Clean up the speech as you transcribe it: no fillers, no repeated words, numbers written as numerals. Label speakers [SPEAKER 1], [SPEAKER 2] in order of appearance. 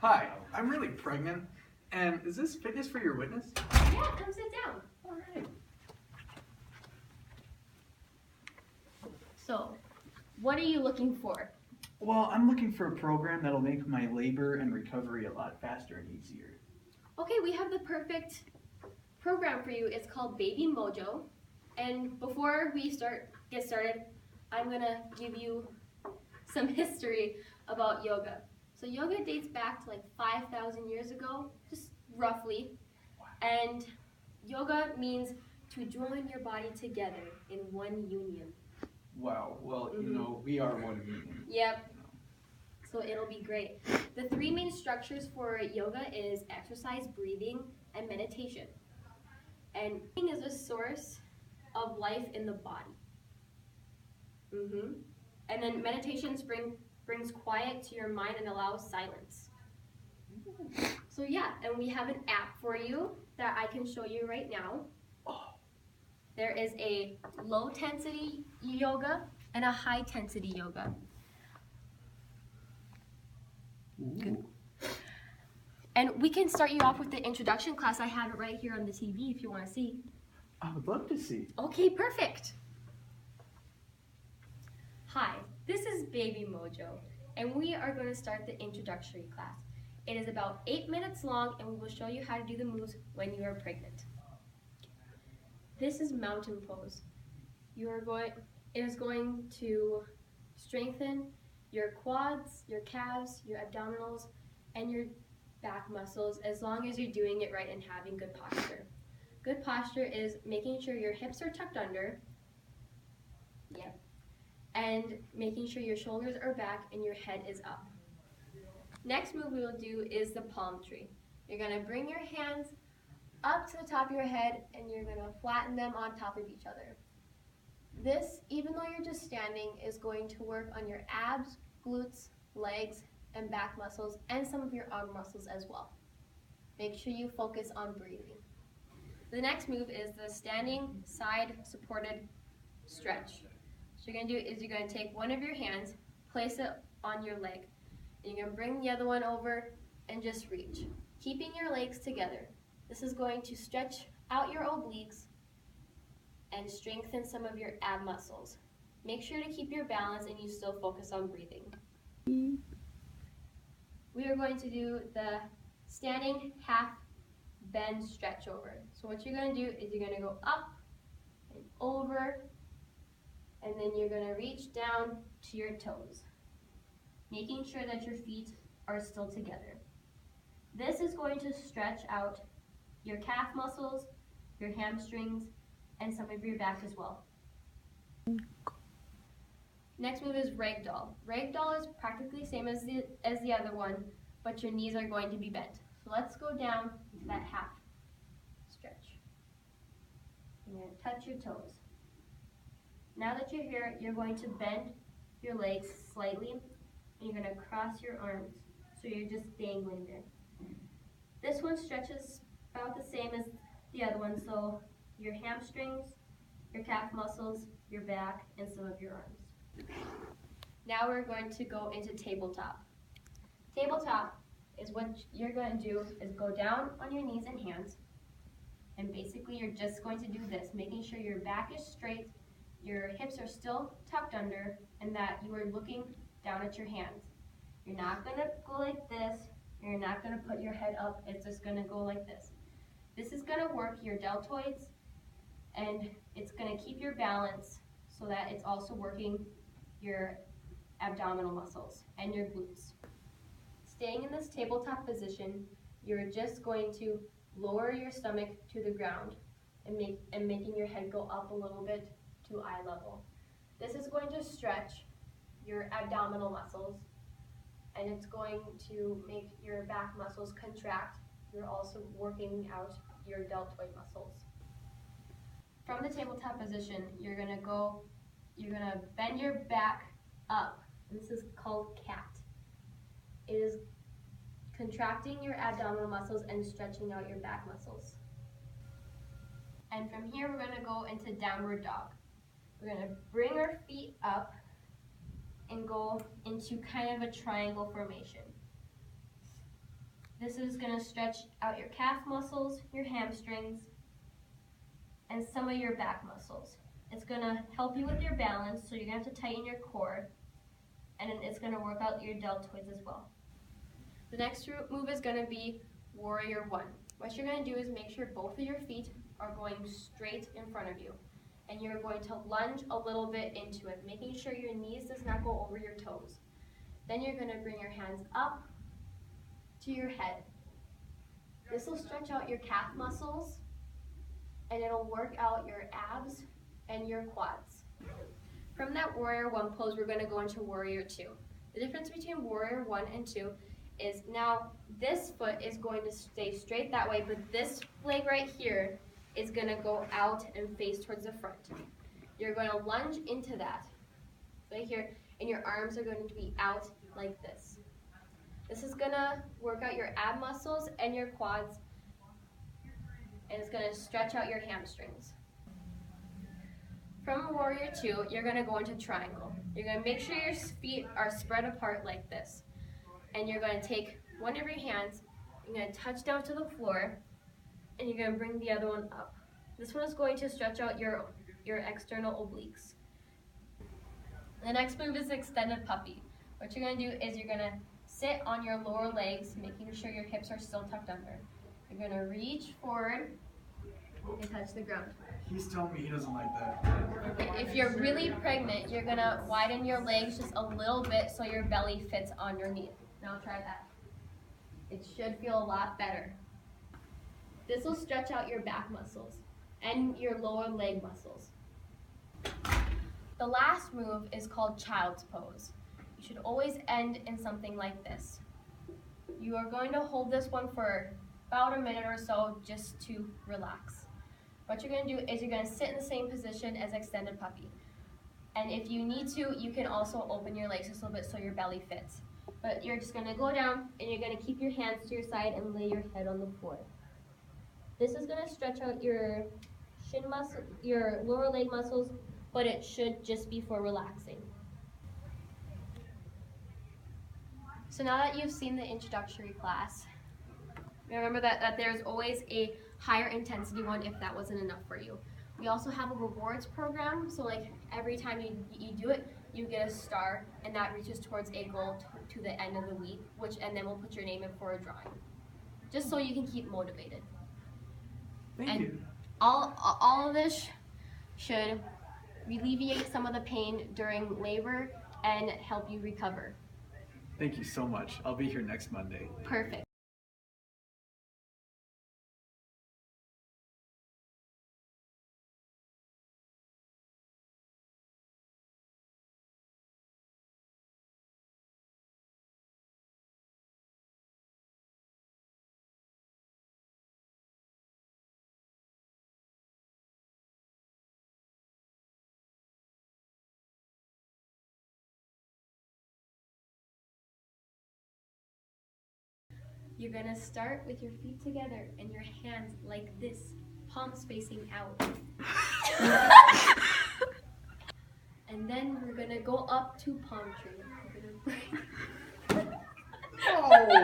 [SPEAKER 1] Hi, I'm really pregnant, and is this fitness for your witness?
[SPEAKER 2] Yeah, come sit down.
[SPEAKER 1] All right.
[SPEAKER 2] So, what are you looking for?
[SPEAKER 1] Well, I'm looking for a program that'll make my labor and recovery a lot faster and easier.
[SPEAKER 2] Okay, we have the perfect program for you. It's called Baby Mojo. And before we get started, I'm gonna give you some history about yoga. So yoga dates back to like 5,000 years ago, just roughly. And yoga means to join your body together in one union.
[SPEAKER 1] Wow, well, we are one union.
[SPEAKER 2] Yep. So it'll be great. The three main structures for yoga is exercise, breathing, and meditation. And breathing is a source of life in the body. And then meditation brings quiet to your mind and allows silence. So yeah, and we have an app for you that I can show you right now. There is a low intensity yoga and a high intensity yoga. Good. And we can start you off with the introduction class. I have it right here on the TV if you want to see.
[SPEAKER 1] I would love to see.
[SPEAKER 2] Okay, perfect. Hi, this is Baby Mojo, and we are going to start the introductory class. It is about 8 minutes long, and we will show you how to do the moves when you are pregnant. This is mountain pose. It is going to strengthen your quads, your calves, your abdominals, and your back muscles as long as you're doing it right and having good posture. Good posture is making sure your hips are tucked under, and making sure your shoulders are back and your head is up. Next move we will do is the palm tree. You're going to bring your hands up to the top of your head and you're going to flatten them on top of each other. This, even though you're just standing, is going to work on your abs, glutes, legs, and back muscles, and some of your arm muscles as well. Make sure you focus on breathing. The next move is the standing side supported stretch. So you're going to do is you're going to take one of your hands, place it on your leg, and you're going to bring the other one over and just reach, keeping your legs together. This is going to stretch out your obliques and strengthen some of your ab muscles. Make sure to keep your balance and you still focus on breathing. We are going to do the standing half bend stretch over. So what you're going to do is you're going to go up and over, and then you're going to reach down to your toes, making sure that your feet are still together. This is going to stretch out your calf muscles, your hamstrings, and some of your back as well. Next move is ragdoll. Ragdoll is practically the same as the other one, but your knees are going to be bent. So let's go down to that half stretch. You're going to touch your toes. Now that you're here, you're going to bend your legs slightly, and you're going to cross your arms, so you're just dangling there. This one stretches about the same as the other one, so your hamstrings, your calf muscles, your back, and some of your arms. Now we're going to go into tabletop. Tabletop is what you're going to do is go down on your knees and hands, and basically you're just going to do this, making sure your back is straight, your hips are still tucked under, and that you are looking down at your hands. You're not going to go like this, you're not going to put your head up, it's just going to go like this. This is going to work your deltoids, and it's going to keep your balance so that it's also working your abdominal muscles and your glutes. Staying in this tabletop position, you're just going to lower your stomach to the ground and making your head go up a little bit to eye level. This is going to stretch your abdominal muscles, and it's going to make your back muscles contract. You're also working out your deltoid muscles. From the tabletop position, you're gonna bend your back up. And this is called cat. It is contracting your abdominal muscles and stretching out your back muscles. And from here, we're gonna go into downward dog. We're gonna bring our feet up and go into kind of a triangle formation. This is going to stretch out your calf muscles, your hamstrings, and some of your back muscles. It's going to help you with your balance, so you're going to have to tighten your core, and then it's going to work out your deltoids as well. The next move is going to be Warrior 1. What you're going to do is make sure both of your feet are going straight in front of you, and you're going to lunge a little bit into it, making sure your knees does not go over your toes. Then you're going to bring your hands up to your head. This will stretch out your calf muscles, and it'll work out your abs and your quads. From that Warrior 1 pose, we're going to go into Warrior 2. The difference between Warrior 1 and 2 is now this foot is going to stay straight that way, but this leg right here is going to go out and face towards the front. You're going to lunge into that right here, and your arms are going to be out like this. This is going to work out your ab muscles and your quads, and it's going to stretch out your hamstrings. From Warrior 2, you're going to go into Triangle. You're going to make sure your feet are spread apart like this. And you're going to take one of your hands, you're going to touch down to the floor, and you're going to bring the other one up. This one is going to stretch out your external obliques. The next move is Extended Puppy. What you're going to do is you're going to sit on your lower legs, making sure your hips are still tucked under. You're going to reach forward and touch the ground.
[SPEAKER 1] He's telling me he doesn't like that.
[SPEAKER 2] If you're really pregnant, you're going to widen your legs just a little bit so your belly fits underneath. Now try that. It should feel a lot better. This will stretch out your back muscles and your lower leg muscles. The last move is called Child's Pose. You should always end in something like this. You are going to hold this one for about a minute or so just to relax. What you're going to do is you're going to sit in the same position as Extended Puppy. And if you need to, you can also open your legs just a little bit so your belly fits. But you're just going to go down and you're going to keep your hands to your side and lay your head on the floor. This is going to stretch out your shin muscle, your lower leg muscles, but it should just be for relaxing. So now that you've seen the introductory class, remember that there's always a higher intensity one if that wasn't enough for you. We also have a rewards program, so like every time you do it, you get a star, and that reaches towards a goal to the end of the week, and then we'll put your name in for a drawing, just so you can keep motivated.
[SPEAKER 1] Thank you.
[SPEAKER 2] All of this should alleviate some of the pain during labor and help you recover.
[SPEAKER 1] Thank you so much. I'll be here next Monday.
[SPEAKER 2] Perfect. You're gonna start with your feet together and your hands like this, palms facing out. And then we're gonna go up to palm tree. We're gonna